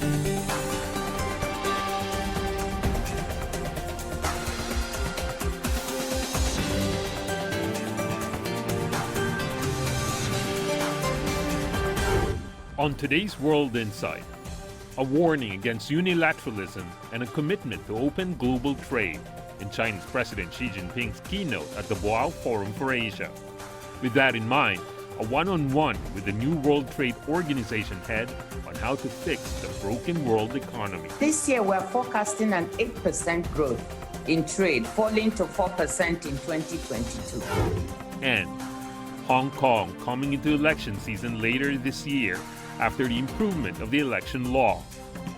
On today's World Insight, a warning against unilateralism and a commitment to open global trade in China's President Xi Jinping's keynote at the Boao Forum for Asia. With that in mind, a one-on-one with the new World Trade Organization head on how to fix the broken world economy. This year we're forecasting an 8% growth in trade, falling to 4% in 2022. And Hong Kong coming into election season later this year after the improvement of the election law.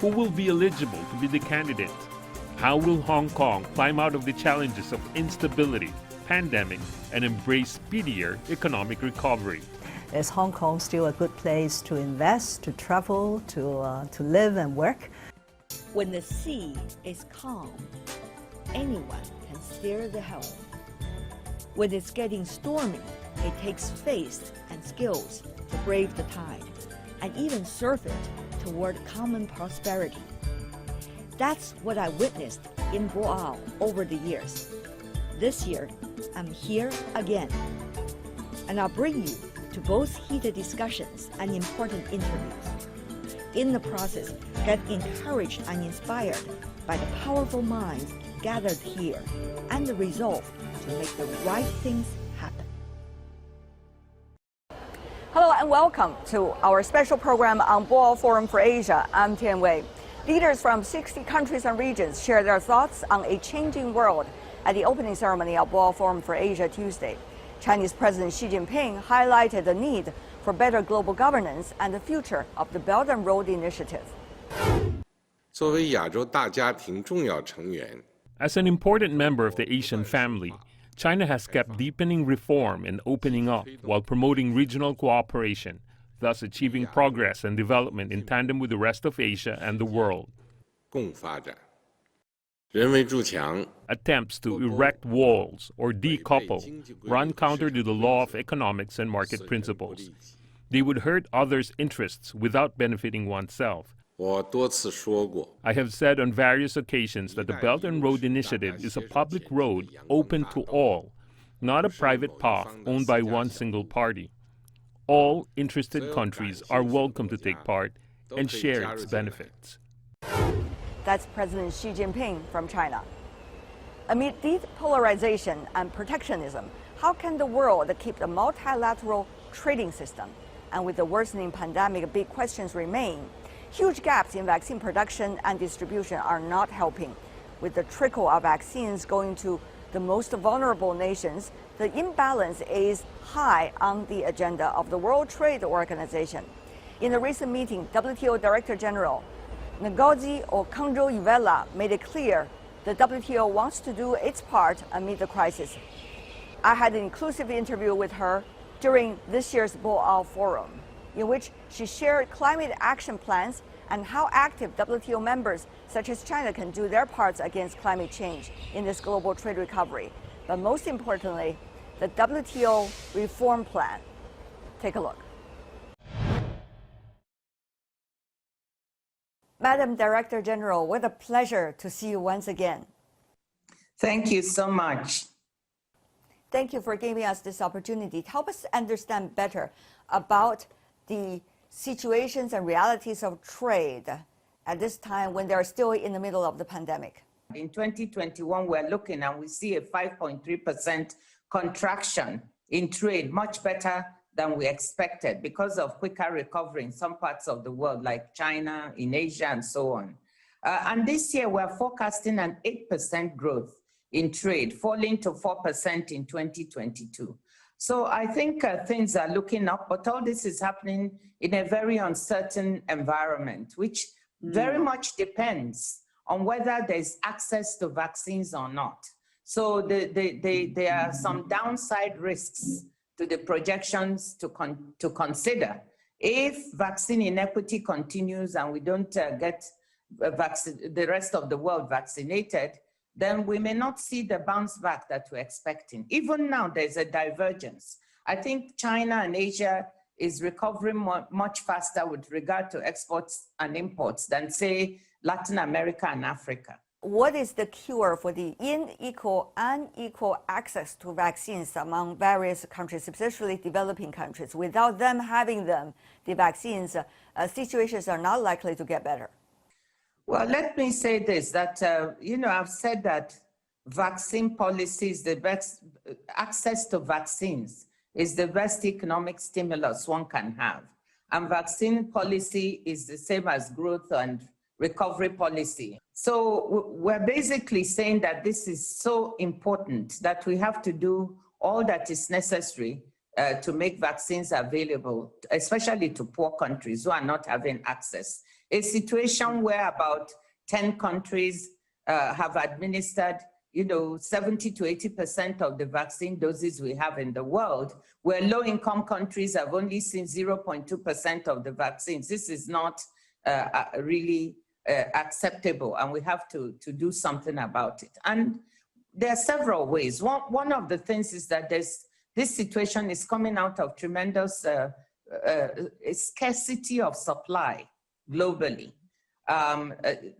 Who will be eligible to be the candidate? How will Hong Kong climb out of the challenges of instability, pandemic, and embrace speedier economic recovery? Is Hong Kong still a good place to invest, to travel, to live and work? When the sea is calm, anyone can steer the helm. When it's getting stormy, it takes faith and skills to brave the tide and even surf it toward common prosperity. That's what I witnessed in Boao over the years. This year, I'm here again. And I'll bring you to both heated discussions and important interviews. In the process, get encouraged and inspired by the powerful minds gathered here and the resolve to make the right things happen. Hello and welcome to our special program on Boao Forum for Asia. I'm Tian Wei. Leaders from 60 countries and regions share their thoughts on a changing world at the opening ceremony of Boao Forum for Asia Tuesday. Chinese President Xi Jinping highlighted the need for better global governance and the future of the Belt and Road Initiative. As an important member of the Asian family, China has kept deepening reform and opening up while promoting regional cooperation, thus achieving progress and development in tandem with the rest of Asia and the world. Attempts to erect walls or decouple run counter to the law of economics and market principles. They would hurt others' interests without benefiting oneself. I have said on various occasions that the Belt and Road Initiative is a public road open to all, not a private path owned by one single party. All interested countries are welcome to take part and share its benefits. That's President Xi Jinping from China. Amid deep polarization and protectionism, how can the world keep a multilateral trading system? And with the worsening pandemic, big questions remain. Huge gaps in vaccine production and distribution are not helping. With the trickle of vaccines going to the most vulnerable nations, the imbalance is high on the agenda of the World Trade Organization. In a recent meeting, WTO Director General Ngozi Okonjo-Iweala made it clear the WTO wants to do its part amid the crisis. I had an inclusive interview with her during this year's Boao Forum, in which she shared climate action plans and how active WTO members such as China can do their parts against climate change in this global trade recovery. But most importantly, the WTO reform plan. Take a look. Madam Director General, what a pleasure to see you once again. Thank you so much. Thank you for giving us this opportunity to help us understand better about the situations and realities of trade at this time when they're still in the middle of the pandemic. In 2021, we're looking and we see a 5.3% contraction in trade, much better than we expected because of quicker recovery in some parts of the world, like China, in Asia, and so on. And this year, we're forecasting an 8% growth in trade, falling to 4% in 2022. So I think things are looking up, but all this is happening in a very uncertain environment, which very much depends on whether there's access to vaccines or not. So there are some downside risks to the projections to consider. If vaccine inequity continues and we don't get the rest of the world vaccinated, then we may not see the bounce back that we're expecting. Even now, there's a divergence. I think China and Asia is recovering much faster with regard to exports and imports than, say, Latin America and Africa. What is the cure for the unequal access to vaccines among various countries, especially developing countries? Without them having them, the vaccines situations are not likely to get better. Well, let me say this, that, I've said that vaccine policy is the best, access to vaccines is the best economic stimulus one can have. And vaccine policy is the same as growth and recovery policy. So we're basically saying that this is so important that we have to do all that is necessary to make vaccines available, especially to poor countries who are not having access. A situation where about 10 countries have administered 70 to 80% of the vaccine doses we have in the world, where low-income countries have only seen 0.2% of the vaccines. This is not really acceptable, and we have to do something about it. And there are several ways. One of the things is that this situation is coming out of tremendous scarcity of supply globally.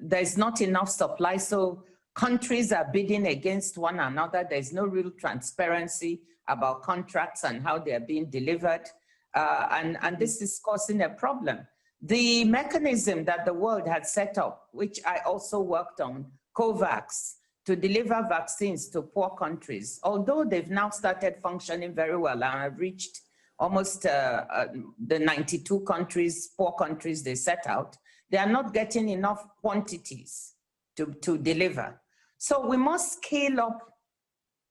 There's not enough supply, so countries are bidding against one another. There's no real transparency about contracts and how they are being delivered. And this is causing a problem. The mechanism that the world had set up, which I also worked on, COVAX, to deliver vaccines to poor countries, although they've now started functioning very well and have reached almost the 92 countries, poor countries they set out, they are not getting enough quantities to deliver. So we must scale up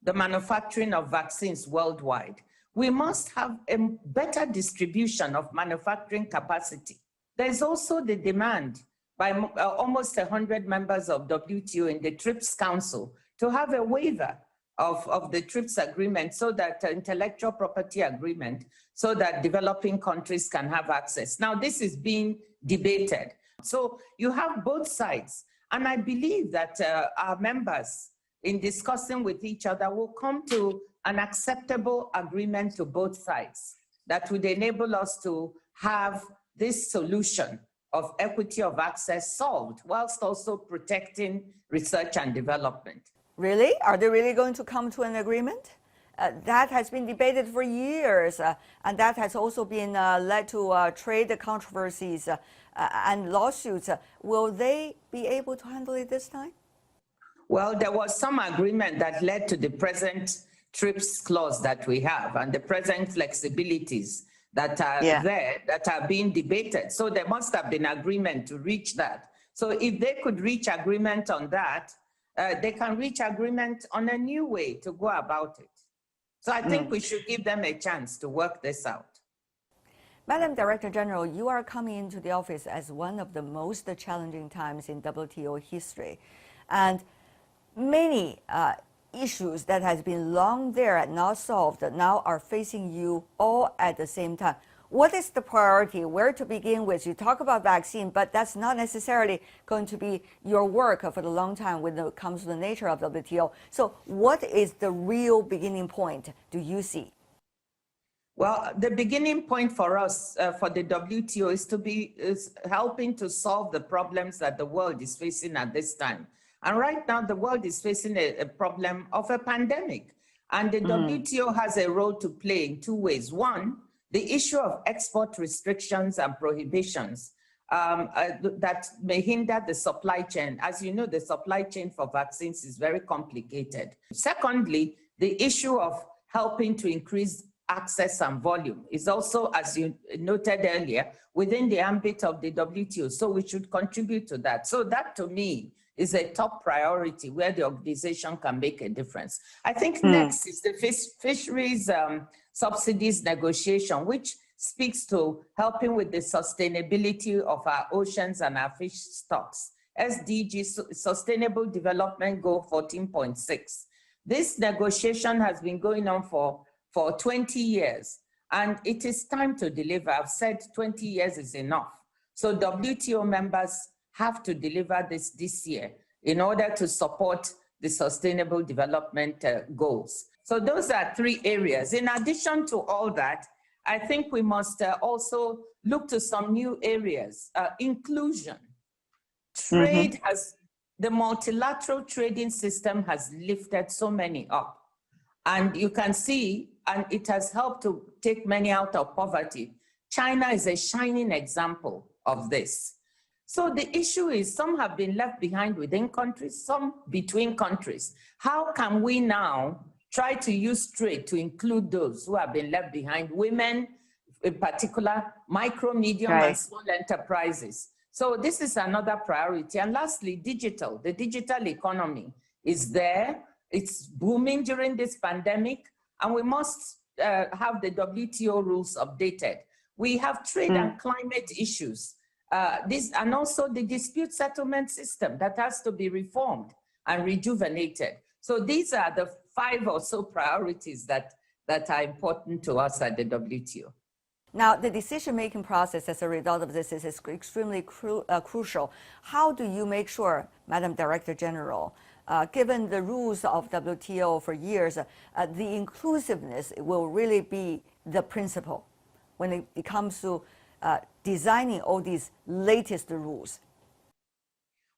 the manufacturing of vaccines worldwide. We must have a better distribution of manufacturing capacity. There's also the demand by almost 100 members of WTO in the TRIPS Council to have a waiver of the TRIPS agreement, so that intellectual property agreement, so that developing countries can have access. Now, this is being debated. So you have both sides. And I believe that our members, in discussing with each other, will come to an acceptable agreement to both sides that would enable us to have this solution of equity of access solved, whilst also protecting research and development. Really? Are they really going to come to an agreement? That has been debated for years, and that has also been led to trade controversies and lawsuits. Will they be able to handle it this time? Well, there was some agreement that led to the present TRIPS clause that we have and the present flexibilities that are there, that are being debated. So there must have been agreement to reach that. So if they could reach agreement on that, they can reach agreement on a new way to go about it. So I think we should give them a chance to work this out. Madam Director General, you are coming into the office as one of the most challenging times in WTO history. And many issues that has been long there and not solved now are facing you all at the same time. What is the priority? Where to begin with? You talk about vaccine, but that's not necessarily going to be your work for the long time when it comes to the nature of WTO. So what is the real beginning point do you see? Well, the beginning point for us, for the WTO, is helping to solve the problems that the world is facing at this time. And right now, the world is facing a problem of a pandemic. And the WTO has a role to play in two ways. One, the issue of export restrictions and prohibitions that may hinder the supply chain. As you know, the supply chain for vaccines is very complicated. Secondly, the issue of helping to increase access and volume is also, as you noted earlier, within the ambit of the WTO. So we should contribute to that. So that, to me, is a top priority where the organization can make a difference. I think next is the fisheries subsidies negotiation, which speaks to helping with the sustainability of our oceans and our fish stocks. SDG, Sustainable Development Goal 14.6. This negotiation has been going on for 20 years, and it is time to deliver. I've said 20 years is enough. So WTO members have to deliver this year in order to support the Sustainable Development Goals. So those are three areas. In addition to all that, I think we must also look to some new areas. Inclusion. Trade has, the multilateral trading system has lifted so many up. And you can see, and it has helped to take many out of poverty. China is a shining example of this. So the issue is some have been left behind within countries, some between countries. How can we now try to use trade to include those who have been left behind, women in particular, micro, medium, and small enterprises? So this is another priority. And lastly, digital. The digital economy is there. It's booming during this pandemic, and we must have the WTO rules updated. We have trade and climate issues. And also the dispute settlement system that has to be reformed and rejuvenated. So these are the 5 or so priorities that are important to us at the WTO. Now, the decision-making process as a result of this is extremely crucial. How do you make sure, Madam Director General, given the rules of WTO for years, the inclusiveness will really be the principle when it comes to designing all these latest rules?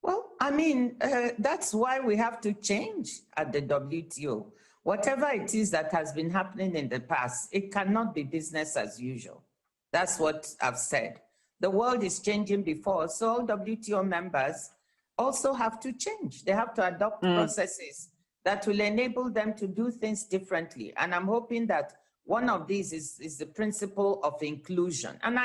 Well, I mean, that's why we have to change at the WTO. Whatever it is that has been happening in the past, it cannot be business as usual. That's what I've said. The world is changing before, so all WTO members also have to change. They have to adopt processes that will enable them to do things differently. And I'm hoping that one of these is the principle of inclusion. And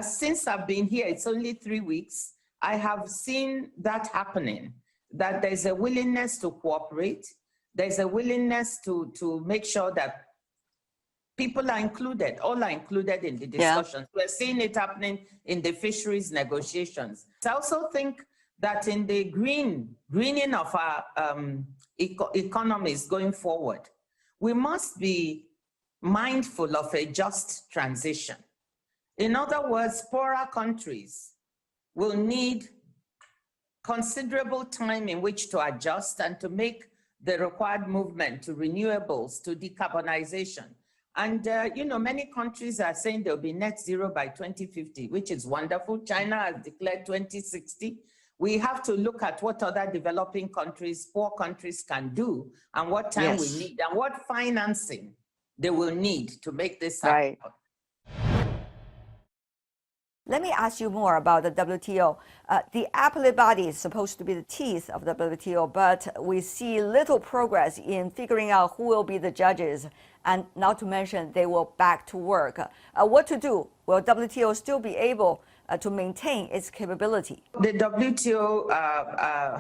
since I've been here, it's only 3 weeks, I have seen that happening, that there's a willingness to cooperate. There's a willingness to make sure that people are included, all are included in the discussions. We're seeing it happening in the fisheries negotiations. I also think that in the greening of our economies going forward, we must be mindful of a just transition. In other words, poorer countries will need considerable time in which to adjust and to make the required movement to renewables, to decarbonization. And, many countries are saying they'll be net zero by 2050, which is wonderful. China has declared 2060. We have to look at what other developing countries, poor countries can do, and what time we need, and what financing they will need to make this happen. Right. Let me ask you more about the WTO. The appellate body is supposed to be the teeth of the WTO, but we see little progress in figuring out who will be the judges, and not to mention they will back to work. What to do? Will WTO still be able to maintain its capability? The WTO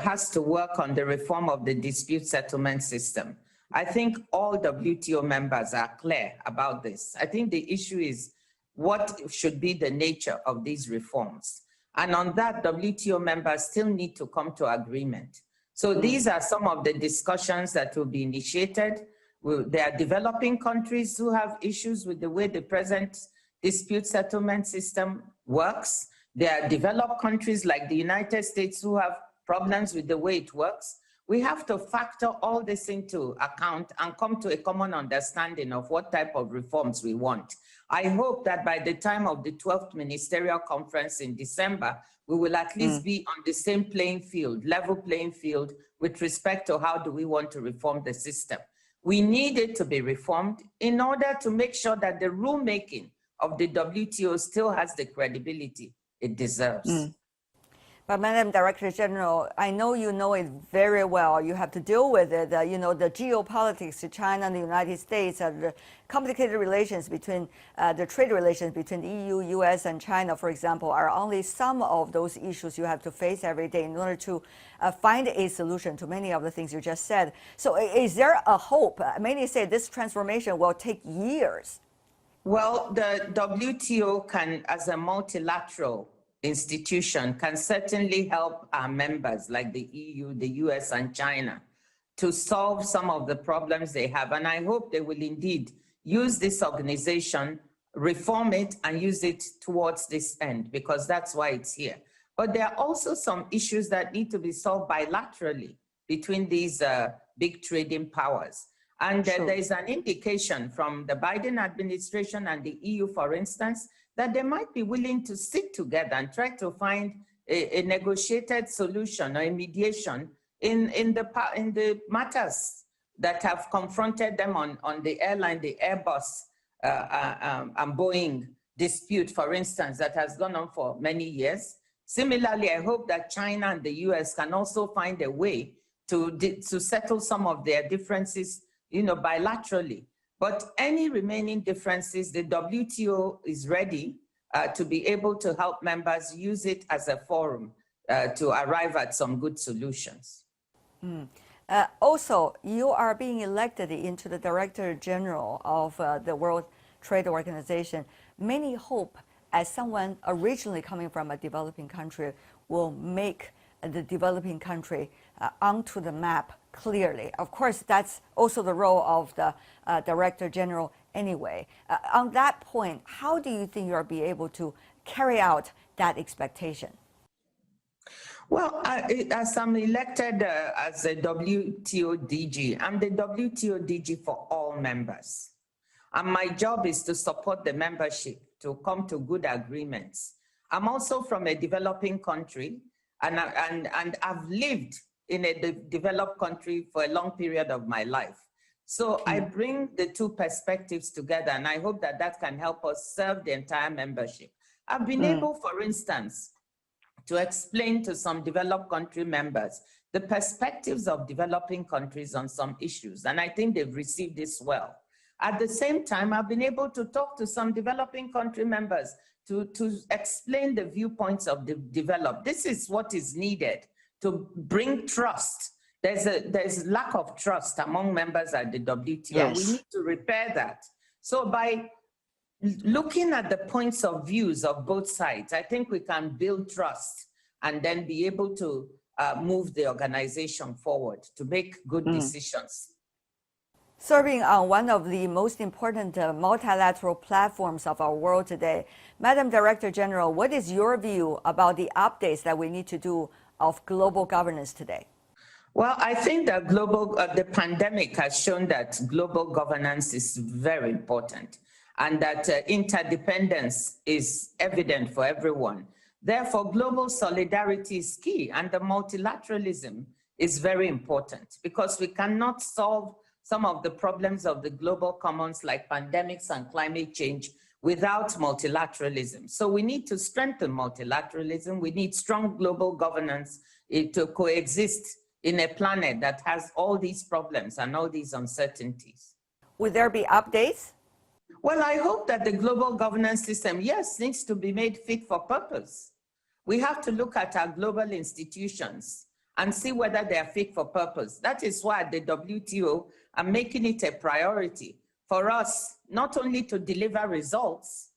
has to work on the reform of the dispute settlement system. I think all WTO members are clear about this. I think the issue is what should be the nature of these reforms. And on that, WTO members still need to come to agreement. So these are some of the discussions that will be initiated. There are developing countries who have issues with the way the present dispute settlement system works. There are developed countries like the United States who have problems with the way it works. We have to factor all this into account and come to a common understanding of what type of reforms we want. I hope that by the time of the 12th Ministerial Conference in December, we will at least be on the same playing field, level playing field, with respect to how do we want to reform the system. We need it to be reformed in order to make sure that the rulemaking of the WTO still has the credibility it deserves. But Madam Director General, I know you know it very well. You have to deal with it. The geopolitics, China and the United States, the complicated relations between the trade relations between the EU, US, and China, for example, are only some of those issues you have to face every day in order to find a solution to many of the things you just said. So is there a hope? Many say this transformation will take years. Well, the WTO can, as a multilateral institution, can certainly help our members like the EU, the US, and China to solve some of the problems they have. And I hope they will indeed use this organization, reform it, and use it towards this end, because that's why it's here. But there are also some issues that need to be solved bilaterally between these big trading powers. And there is an indication from the Biden administration and the EU, for instance, that they might be willing to sit together and try to find a negotiated solution or a mediation in the matters that have confronted them on the airline, the Airbus and Boeing dispute, for instance, that has gone on for many years. Similarly, I hope that China and the US can also find a way to settle some of their differences, bilaterally. But any remaining differences, the WTO is ready to be able to help members use it as a forum to arrive at some good solutions. Also, you are being elected into the Director General of the World Trade Organization. Many hope, as someone originally coming from a developing country, will make the developing country onto the map clearly. Of course, that's also the role of the Director General anyway. On that point, how do you think you'll be able to carry out that expectation? Well, as I'm elected as a WTO DG, I'm the WTO DG for all members. And my job is to support the membership to come to good agreements. I'm also from a developing country, and I've lived in a developed country for a long period of my life. So I bring the two perspectives together, and I hope that that can help us serve the entire membership. I've been able, for instance, to explain to some developed country members the perspectives of developing countries on some issues, and I think they've received this well. At the same time, I've been able to talk to some developing country members to explain the viewpoints of the developed. This is what is needed to bring trust. There's lack of trust among members at the WTO. Yes. We need to repair that. So by looking at the points of views of both sides, I think we can build trust and then be able to move the organization forward to make good decisions. Serving on one of the most important multilateral platforms of our world today, Madam Director General, what is your view about the updates that we need to do of global governance today? Well, I think that the pandemic has shown that global governance is very important and that interdependence is evident for everyone. Therefore, global solidarity is key, and the multilateralism is very important because we cannot solve some of the problems of the global commons like pandemics and climate change without multilateralism. So we need to strengthen multilateralism. We need strong global governance to coexist in a planet that has all these problems and all these uncertainties. Will there be updates? Well, I hope that the global governance system, yes, needs to be made fit for purpose. We have to look at our global institutions and see whether they are fit for purpose. That is why the WTO are making it a priority for us, not only to deliver results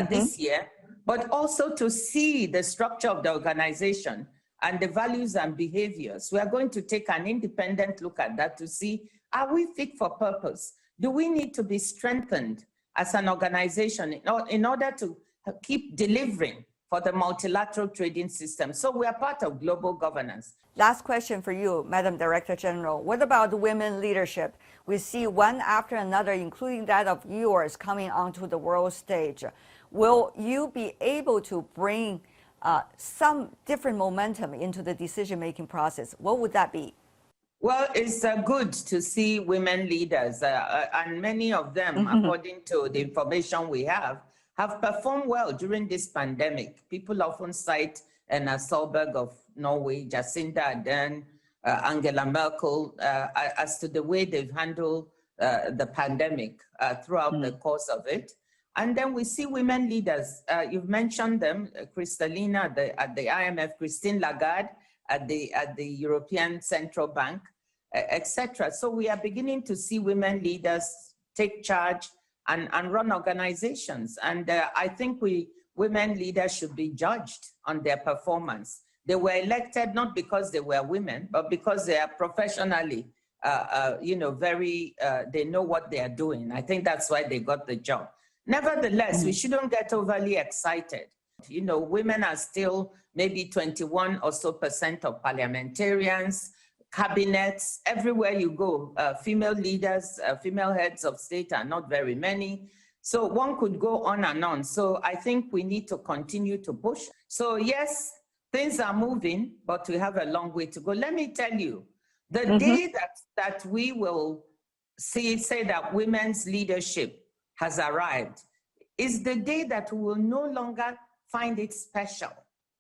this year, but also to see the structure of the organization and the values and behaviors. We are going to take an independent look at that to see, are we fit for purpose? Do we need to be strengthened as an organization in order to keep delivering for the multilateral trading system? So we are part of global governance. Last question for you, Madam Director General. What about women leadership? We see one after another, including that of yours, coming onto the world stage. Will you be able to bring some different momentum into the decision-making process? What would that be? Well, it's good to see women leaders, and many of them, according to the information we have performed well during this pandemic. People often cite Erna Solberg of Norway, Jacinda Ardern, Angela Merkel, as to the way they've handled the pandemic throughout the course of it. And then we see women leaders. You've mentioned them, Kristalina at the IMF, Christine Lagarde at the European Central Bank, etc. So we are beginning to see women leaders take charge and run organizations. And I think women leaders should be judged on their performance. They were elected not because they were women, but because they are professionally, they know what they are doing. I think that's why they got the job. Nevertheless, we shouldn't get overly excited. Women are still maybe 21% or so of parliamentarians. cabinets, everywhere you go, female leaders, female heads of state are not very many. So one could go on and on. So I think we need to continue to push. So yes, things are moving, but we have a long way to go. Let me tell you, the day that we will say that women's leadership has arrived is the day that we will no longer find it special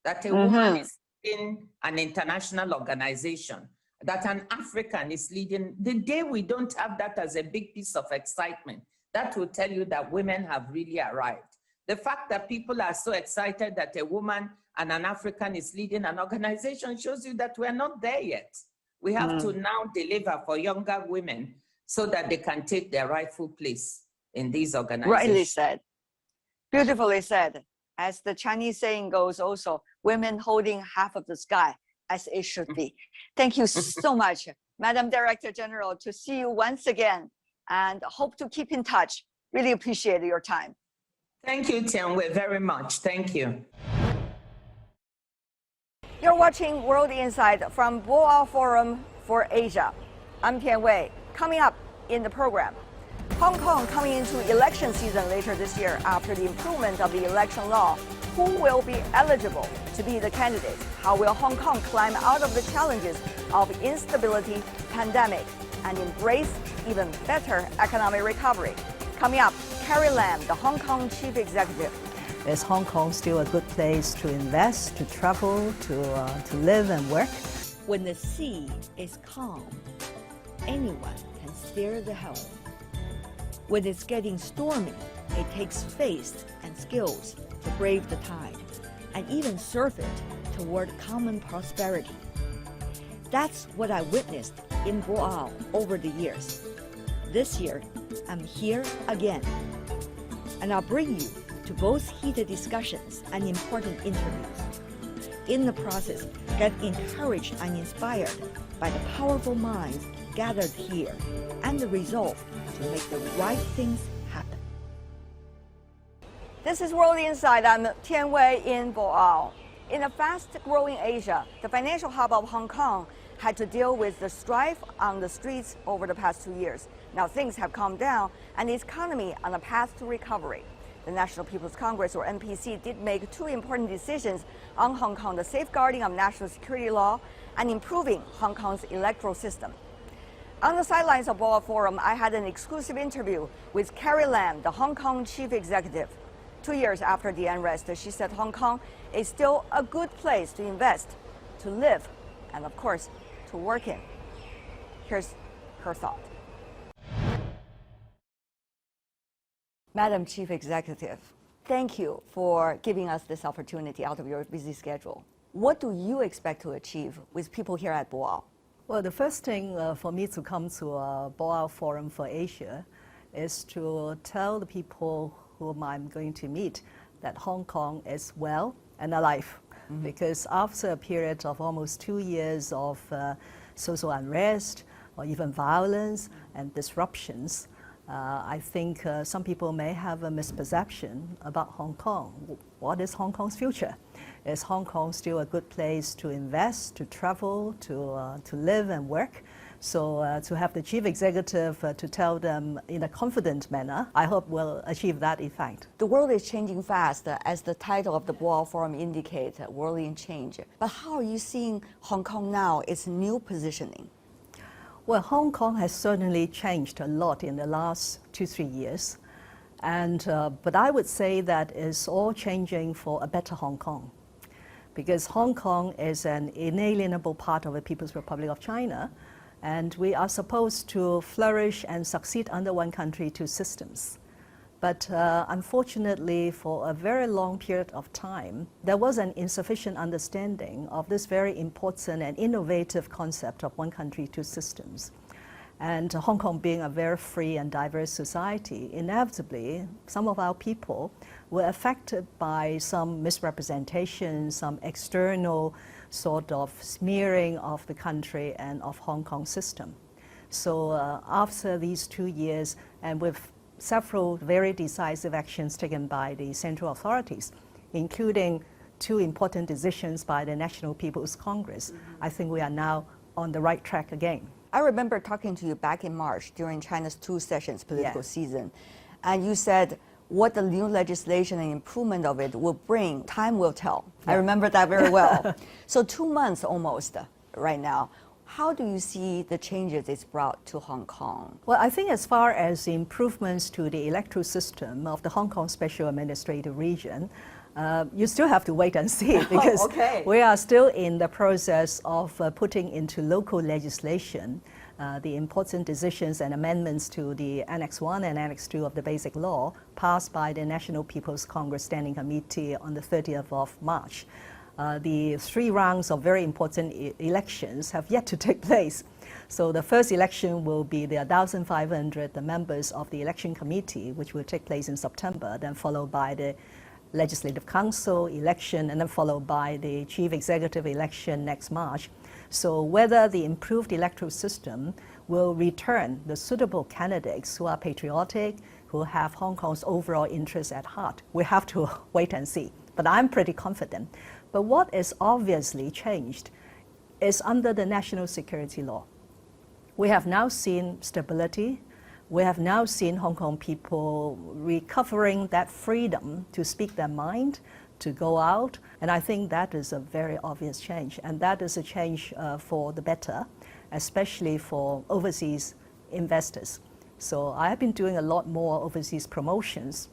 that a woman is in an international organization, that an African is leading. The day we don't have that as a big piece of excitement, that will tell you that women have really arrived. The fact that people are so excited that a woman and an African is leading an organization shows you that we're not there yet. We have to now deliver for younger women so that they can take their rightful place in these organizations. Rightly said. Beautifully said. As the Chinese saying goes also, women holding half of the sky, as it should be. Thank you so much, Madam Director General, to see you once again and hope to keep in touch. Really appreciate your time. Thank you, Tianwei, very much. Thank you. You're watching World Insight from Boao Forum for Asia. I'm Tianwei. Coming up in the program, Hong Kong coming into election season later this year after the improvement of the election law. Who will be eligible to be the candidate? How will Hong Kong climb out of the challenges of instability, pandemic, and embrace even better economic recovery? Coming up, Carrie Lam, the Hong Kong Chief Executive. Is Hong Kong still a good place to invest, to travel, to live and work? When the sea is calm, anyone can steer the helm. When it's getting stormy, it takes faith and skills to brave the tide and even surf it toward common prosperity. That's what I witnessed in Boao over the years. This year, I'm here again. And I'll bring you to both heated discussions and important interviews. In the process, get encouraged and inspired by the powerful minds gathered here and the resolve to make the right things happen. This is World Insight. I'm Tianwei in Boao. In a fast-growing Asia, the financial hub of Hong Kong had to deal with the strife on the streets over the past 2 years. Now things have calmed down and the economy on a path to recovery. The National People's Congress, or NPC, did make 2 important decisions on Hong Kong: the safeguarding of national security law and improving Hong Kong's electoral system. On the sidelines of Boao Forum, I had an exclusive interview with Carrie Lam, the Hong Kong Chief Executive. 2 years after the unrest, she said Hong Kong is still a good place to invest, to live, and of course, to work in. Here's her thought. Madam Chief Executive, thank you for giving us this opportunity out of your busy schedule. What do you expect to achieve with people here at Boao? Well, the first thing for me to come to Boao Forum for Asia is to tell the people whom I'm going to meet that Hong Kong is well and alive. Because after a period of almost 2 years of social unrest or even violence and disruptions, I think some people may have a misperception about Hong Kong. What is Hong Kong's future? Is Hong Kong still a good place to invest, to travel, to live and work? So to have the chief executive to tell them in a confident manner, I hope will achieve that effect. The world is changing fast, as the title of the Boao Forum indicates, world in change. But how are you seeing Hong Kong now, its new positioning? Well, Hong Kong has certainly changed a lot in the last 2-3 years. But I would say that it's all changing for a better Hong Kong. Because Hong Kong is an inalienable part of the People's Republic of China, and we are supposed to flourish and succeed under one country, 2 systems. But unfortunately, for a very long period of time, there was an insufficient understanding of this very important and innovative concept of one country, 2 systems. And Hong Kong being a very free and diverse society, inevitably, some of our people were affected by some misrepresentation, some external sort of smearing of the country and of Hong Kong system. So after these 2 years, and with several very decisive actions taken by the central authorities, including 2 important decisions by the National People's Congress, I think we are now on the right track again. I remember talking to you back in March during China's 2 sessions political Yes. season, and you said what the new legislation and improvement of it will bring, time will tell. I remember that very well. So 2 months almost right now. How do you see the changes it's brought to Hong Kong? Well, I think as far as the improvements to the electoral system of the Hong Kong Special Administrative Region, you still have to wait and see because Okay. we are still in the process of putting into local legislation the important decisions and amendments to the Annex 1 and Annex 2 of the Basic Law passed by the National People's Congress Standing Committee on the 30th of March. The 3 rounds of very important elections have yet to take place. So the first election will be the 1,500 members of the election committee, which will take place in September, then followed by the Legislative Council election, and then followed by the Chief Executive election next March. So whether the improved electoral system will return the suitable candidates who are patriotic, who have Hong Kong's overall interests at heart, we have to wait and see. But I'm pretty confident. But what is obviously changed is under the national security law. We have now seen stability. We have now seen Hong Kong people recovering that freedom to speak their mind, to go out, and I think that is a very obvious change, and that is a change for the better, especially for overseas investors. So I have been doing a lot more overseas promotions,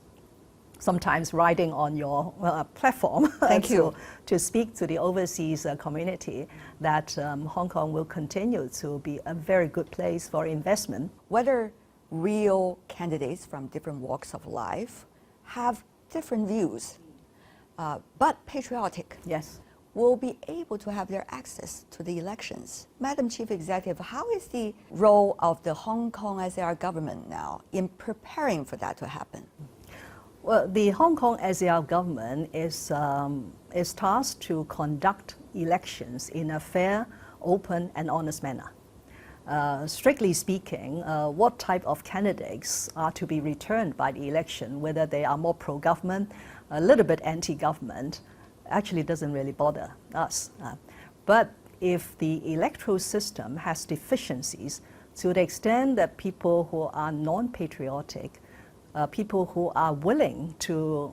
sometimes riding on your platform Thank you. to speak to the overseas community that Hong Kong will continue to be a very good place for investment. Whether real candidates from different walks of life have different views, but patriotic, Yes. will be able to have their access to the elections. Madam Chief Executive, how is the role of the Hong Kong SAR government now in preparing for that to happen? Well, the Hong Kong SAR government is tasked to conduct elections in a fair, open, and honest manner. Strictly speaking, what type of candidates are to be returned by the election, whether they are more pro-government, a little bit anti-government, actually doesn't really bother us. But if the electoral system has deficiencies to the extent that people who are non-patriotic, people who are willing to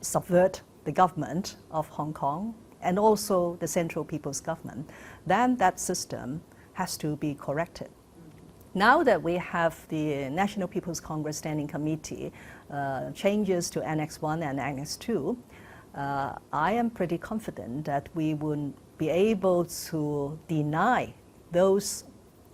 subvert the government of Hong Kong and also the Central People's Government, then that system has to be corrected. Now that we have the National People's Congress Standing Committee changes to Annex 1 and Annex 2, I am pretty confident that we will be able to deny those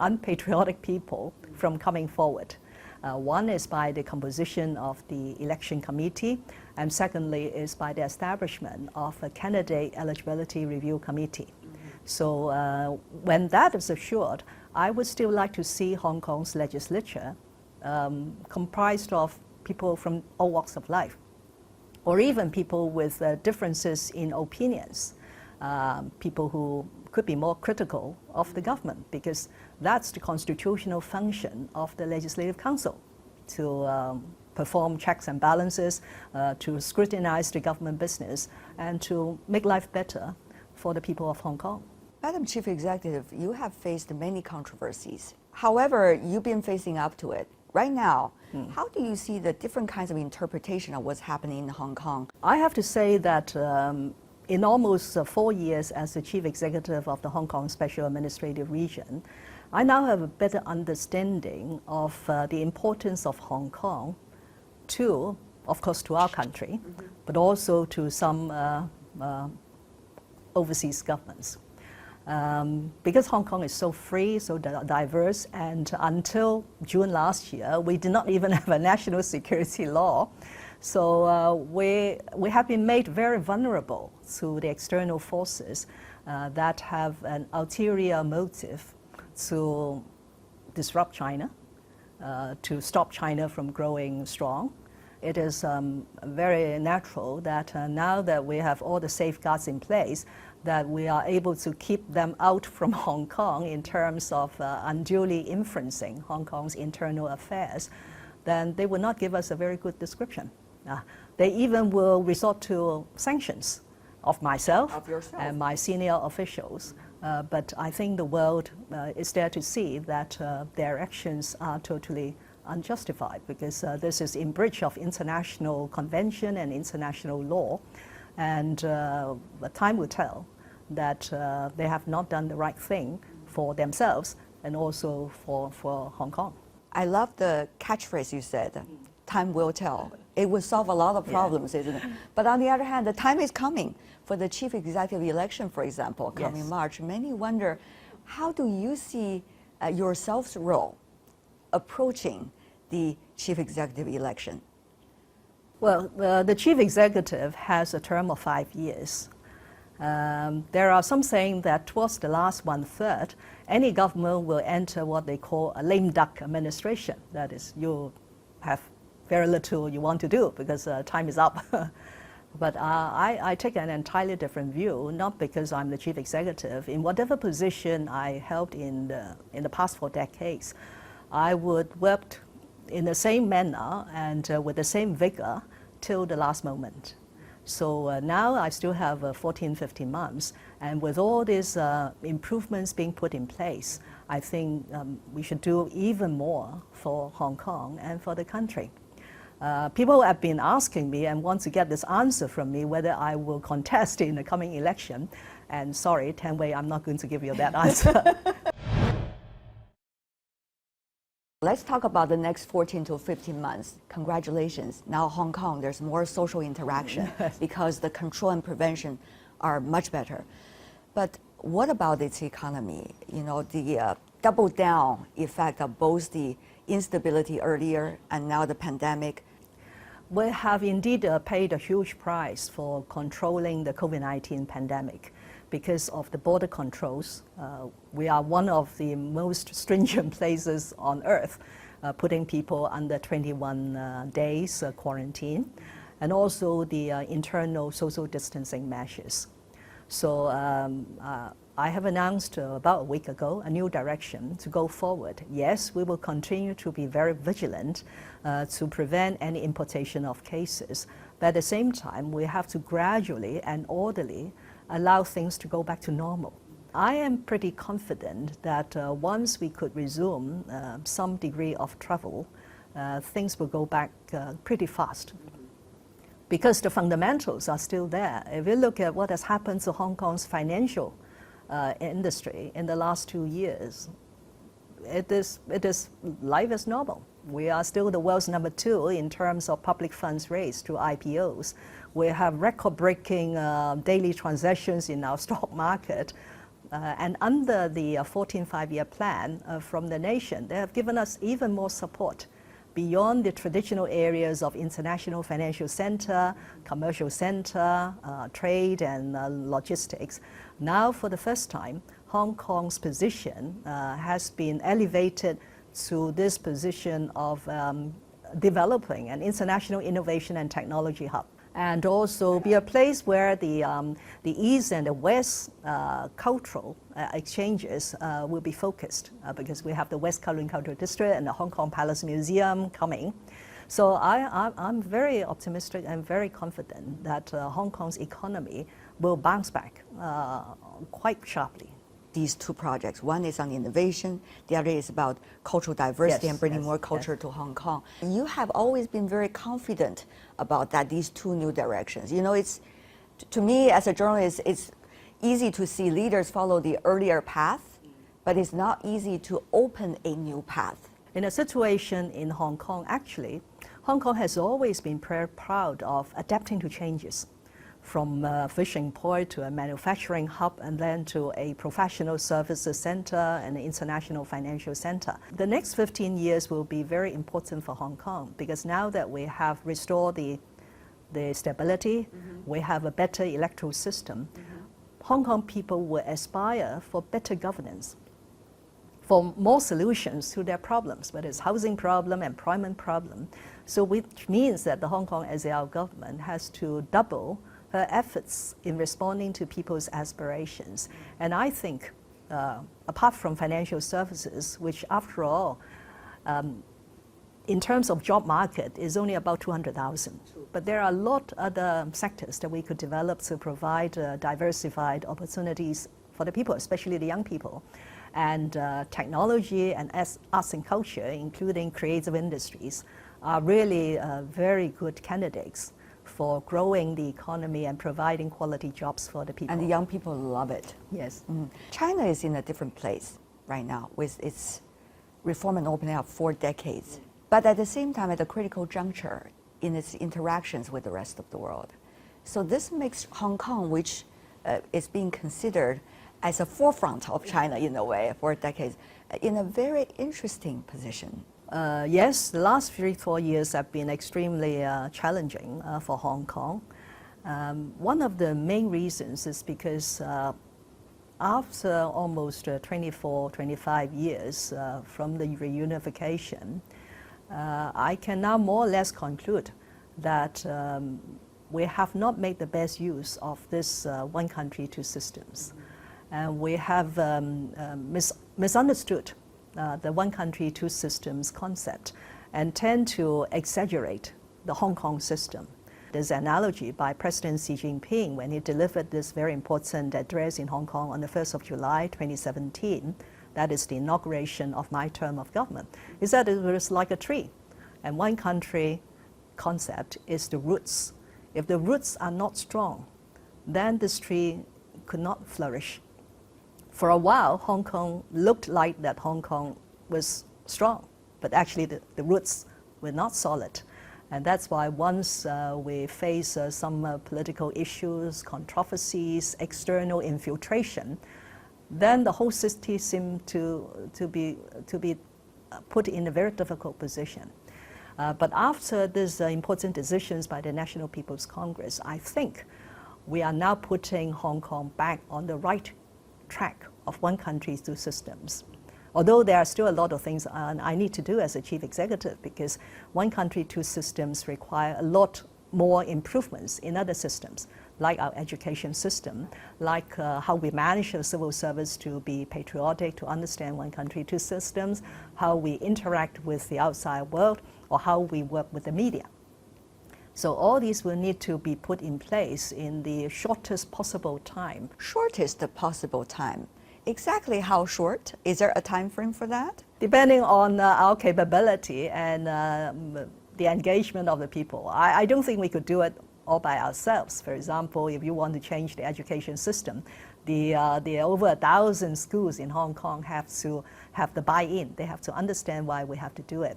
unpatriotic people from coming forward. One is by the composition of the election committee, and secondly is by the establishment of a candidate eligibility review committee. So when that is assured, I would still like to see Hong Kong's legislature comprised of people from all walks of life, or even people with differences in opinions, people who could be more critical of the government, because that's the constitutional function of the Legislative Council, to perform checks and balances, to scrutinize the government business, and to make life better for the people of Hong Kong. Madam Chief Executive, you have faced many controversies. However, you've been facing up to it. Right now, how do you see the different kinds of interpretation of what's happening in Hong Kong? I have to say that in almost 4 years as the Chief Executive of the Hong Kong Special Administrative Region, I now have a better understanding of the importance of Hong Kong to, of course, to our country, but also to some overseas governments. Because Hong Kong is so free, so diverse, and until June last year, we did not even have a national security law. So we have been made very vulnerable to the external forces that have an ulterior motive to disrupt China, to stop China from growing strong. It is very natural that now that we have all the safeguards in place, that we are able to keep them out from Hong Kong in terms of unduly influencing Hong Kong's internal affairs, then they will not give us a very good description. They even will resort to sanctions of myself Of yourself. and my senior officials But I think the world is there to see that their actions are totally unjustified, because this is in breach of international convention and international law. And time will tell that they have not done the right thing for themselves and also for Hong Kong. I love the catchphrase you said, time will tell. It will solve a lot of problems, isn't it? But on the other hand, the time is coming for the chief executive election, for example, coming March. Many wonder, how do you see yourself's role approaching the chief executive election? Well, the chief executive has a term of 5 years. There are some saying that towards the last 1/3, any government will enter what they call a lame duck administration. That is, you have very little you want to do because time is up. But I take an entirely different view, not because I'm the chief executive. In whatever position I held in the past 4 decades, I would work in the same manner and with the same vigor till the last moment. So now I still have 14, 15 months, and with all these improvements being put in place, I think we should do even more for Hong Kong and for the country. People have been asking me and want to get this answer from me whether I will contest in the coming election, and sorry, Tan Wei, I'm not going to give you that answer. Let's talk about the next 14 to 15 months. Congratulations. Now Hong Kong, there's more social interaction because the control and prevention are much better. But what about its economy? You know, the double down effect of both the instability earlier and now the pandemic. We have indeed paid a huge price for controlling the COVID-19 pandemic. Because of the border controls, we are one of the most stringent places on earth, putting people under 21 days quarantine, and also the internal social distancing measures. So I have announced about a week ago a new direction to go forward. Yes, we will continue to be very vigilant to prevent any importation of cases, but at the same time, we have to gradually and orderly allow things to go back to normal. I am pretty confident that once we could resume some degree of travel, things will go back pretty fast. Because the fundamentals are still there. If you look at what has happened to Hong Kong's financial industry in the last 2 years, it is life as normal. We are still the world's number 2 in terms of public funds raised through IPOs. We have record-breaking daily transactions in our stock market. And under the 14 five-year plan from the nation, they have given us even more support beyond the traditional areas of international financial center, commercial center, trade and logistics. Now, for the first time, Hong Kong's position has been elevated to this position of developing an international innovation and technology hub, and also be a place where the East and the West cultural exchanges will be focused, because we have the West Kowloon Cultural District and the Hong Kong Palace Museum coming. So I'm very optimistic and very confident that Hong Kong's economy will bounce back quite sharply. These 2 projects, one is on innovation, the other is about cultural diversity and bringing more culture to Hong Kong. You have always been very confident about that, these 2 new directions. You know, it's, to me as a journalist, it's easy to see leaders follow the earlier path, but it's not easy to open a new path. In a situation in Hong Kong, actually, Hong Kong has always been very proud of adapting to changes. From a fishing port to a manufacturing hub, and then to a professional services center and an international financial center. The next 15 years will be very important for Hong Kong, because now that we have restored the stability, we have a better electoral system, Hong Kong people will aspire for better governance, for more solutions to their problems, whether it's housing problem, employment problem. So which means that the Hong Kong SAR government has to double her efforts in responding to people's aspirations. And I think, apart from financial services, which after all, in terms of job market, is only about 200,000. But there are a lot of other sectors that we could develop to provide diversified opportunities for the people, especially the young people. And technology and arts and culture, including creative industries, are really very good candidates for growing the economy and providing quality jobs for the people. And the young people love it. Yes. China is in a different place right now with its reform and opening up for decades. But at the same time, at a critical juncture in its interactions with the rest of the world. So this makes Hong Kong, which is being considered as a forefront of China in a way for decades, in a very interesting position. Yes, the last 3-4 years have been extremely challenging for Hong Kong. One of the main reasons is because after almost 24, 25 years from the reunification, I can now more or less conclude that we have not made the best use of this one country, two systems. And we have misunderstood the one country, two systems concept and tend to exaggerate the Hong Kong system. There's an analogy by President Xi Jinping when he delivered this very important address in Hong Kong on the 1st of July 2017. That is the inauguration of my term of government. He said it was like a tree, and one country concept is the roots. If the roots are not strong, then this tree could not flourish. For a while, Hong Kong looked like that Hong Kong was strong, but actually the roots were not solid. And that's why once we face some political issues, controversies, external infiltration, then the whole city seemed to be put in a very difficult position. But after these important decisions by the National People's Congress, I think we are now putting Hong Kong back on the right track of one country, two systems. Although there are still a lot of things I need to do as a chief executive, because one country, two systems require a lot more improvements in other systems, like our education system, like how we manage the civil service to be patriotic, to understand one country, two systems, how we interact with the outside world, or how we work with the media. So all these will need to be put in place in the shortest possible time. Shortest possible time. Exactly how short? Is there a time frame for that? Depending on our capability and the engagement of the people. I don't think we could do it all by ourselves. For example, if you want to change the education system, the over 1,000 schools in Hong Kong have to have the buy-in. They have to understand why we have to do it.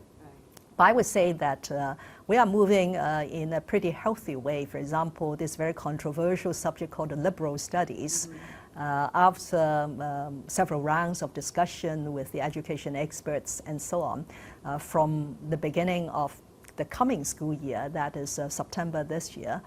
But I would say that we are moving in a pretty healthy way. For example, this very controversial subject called the liberal studies. After several rounds of discussion with the education experts and so on, from the beginning of the coming school year, that is September this year,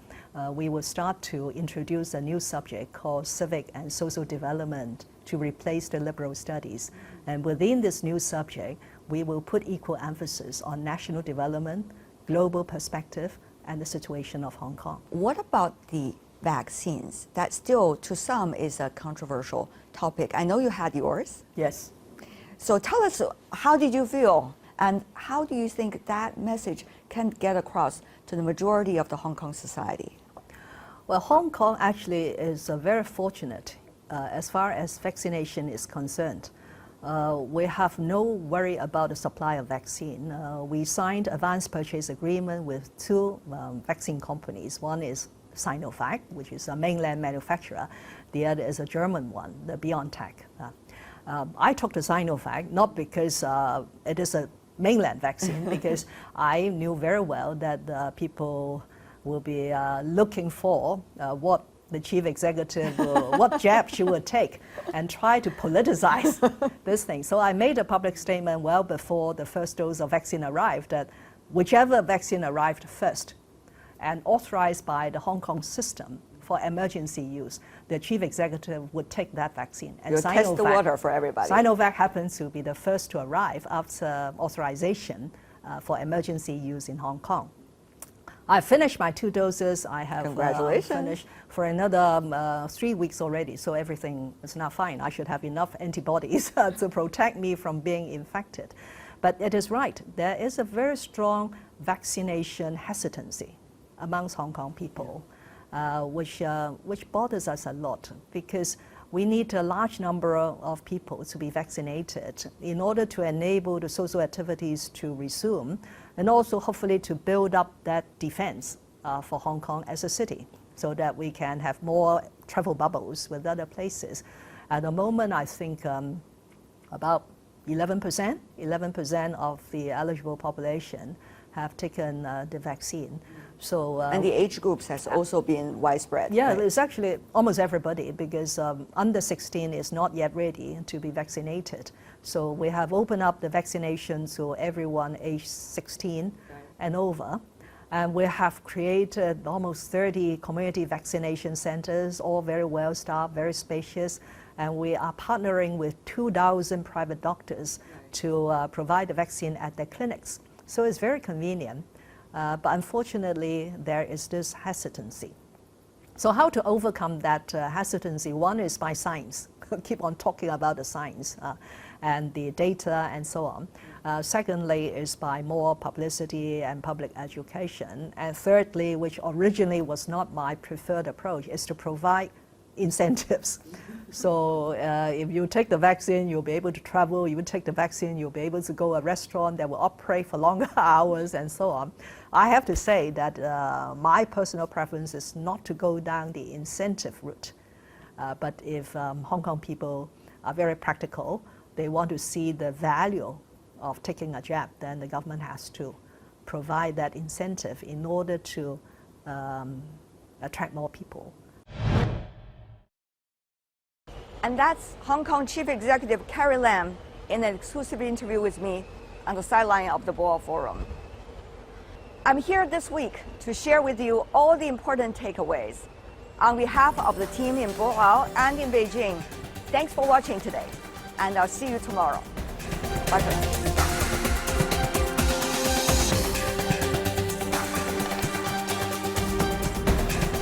we will start to introduce a new subject called civic and social development to replace the liberal studies. And within this new subject, we will put equal emphasis on national development, global perspective, and the situation of Hong Kong. What about the vaccines? That still, to some, is a controversial topic. I know you had yours. Yes. So tell us, how did you feel? And how do you think that message can get across to the majority of the Hong Kong society? Well, Hong Kong actually is very fortunate as far as vaccination is concerned. We have no worry about the supply of vaccine. We signed advance purchase agreement with two vaccine companies. One is Sinovac, which is a mainland manufacturer. The other is a German one, the BioNTech. I talked to Sinovac not because it is a mainland vaccine, because I knew very well that people will be looking for what the chief executive, what jab she would take, and try to politicize this thing. So I made a public statement well before the first dose of vaccine arrived that whichever vaccine arrived first and authorized by the Hong Kong system for emergency use, the chief executive would take that vaccine. And You'll test the water for everybody. Sinovac happens to be the first to arrive after authorization for emergency use in Hong Kong. I finished my 2 doses. I have finished for another 3 weeks already, so everything is now fine. I should have enough antibodies to protect me from being infected. But it is right, there is a very strong vaccination hesitancy amongst Hong Kong people, which bothers us a lot, because we need a large number of people to be vaccinated in order to enable the social activities to resume, and also hopefully to build up that defense for Hong Kong as a city, so that we can have more travel bubbles with other places. At the moment, I think about 11% of the eligible population have taken the vaccine. So, and the age groups has also been widespread. Yeah, right? It's actually almost everybody, because under 16 is not yet ready to be vaccinated. So we have opened up the vaccination to everyone aged 16 and over. And we have created almost 30 community vaccination centers, all very well staffed, very spacious. And we are partnering with 2,000 private doctors to provide the vaccine at their clinics. So it's very convenient. But unfortunately, there is this hesitancy. So how to overcome that hesitancy? One is by science. Keep on talking about the science and the data and so on. Secondly is by more publicity and public education. And thirdly, which originally was not my preferred approach, is to provide incentives. So if you take the vaccine, you'll be able to travel. You take the vaccine, you'll be able to go to a restaurant that will operate for longer hours and so on. I have to say that my personal preference is not to go down the incentive route. But if Hong Kong people are very practical, they want to see the value of taking a jab, then the government has to provide that incentive in order to attract more people. And that's Hong Kong Chief Executive Carrie Lam in an exclusive interview with me on the sideline of the Boao Forum. I'm here this week to share with you all the important takeaways. On behalf of the team in Boao and in Beijing, thanks for watching today, and I'll see you tomorrow. Bye for now.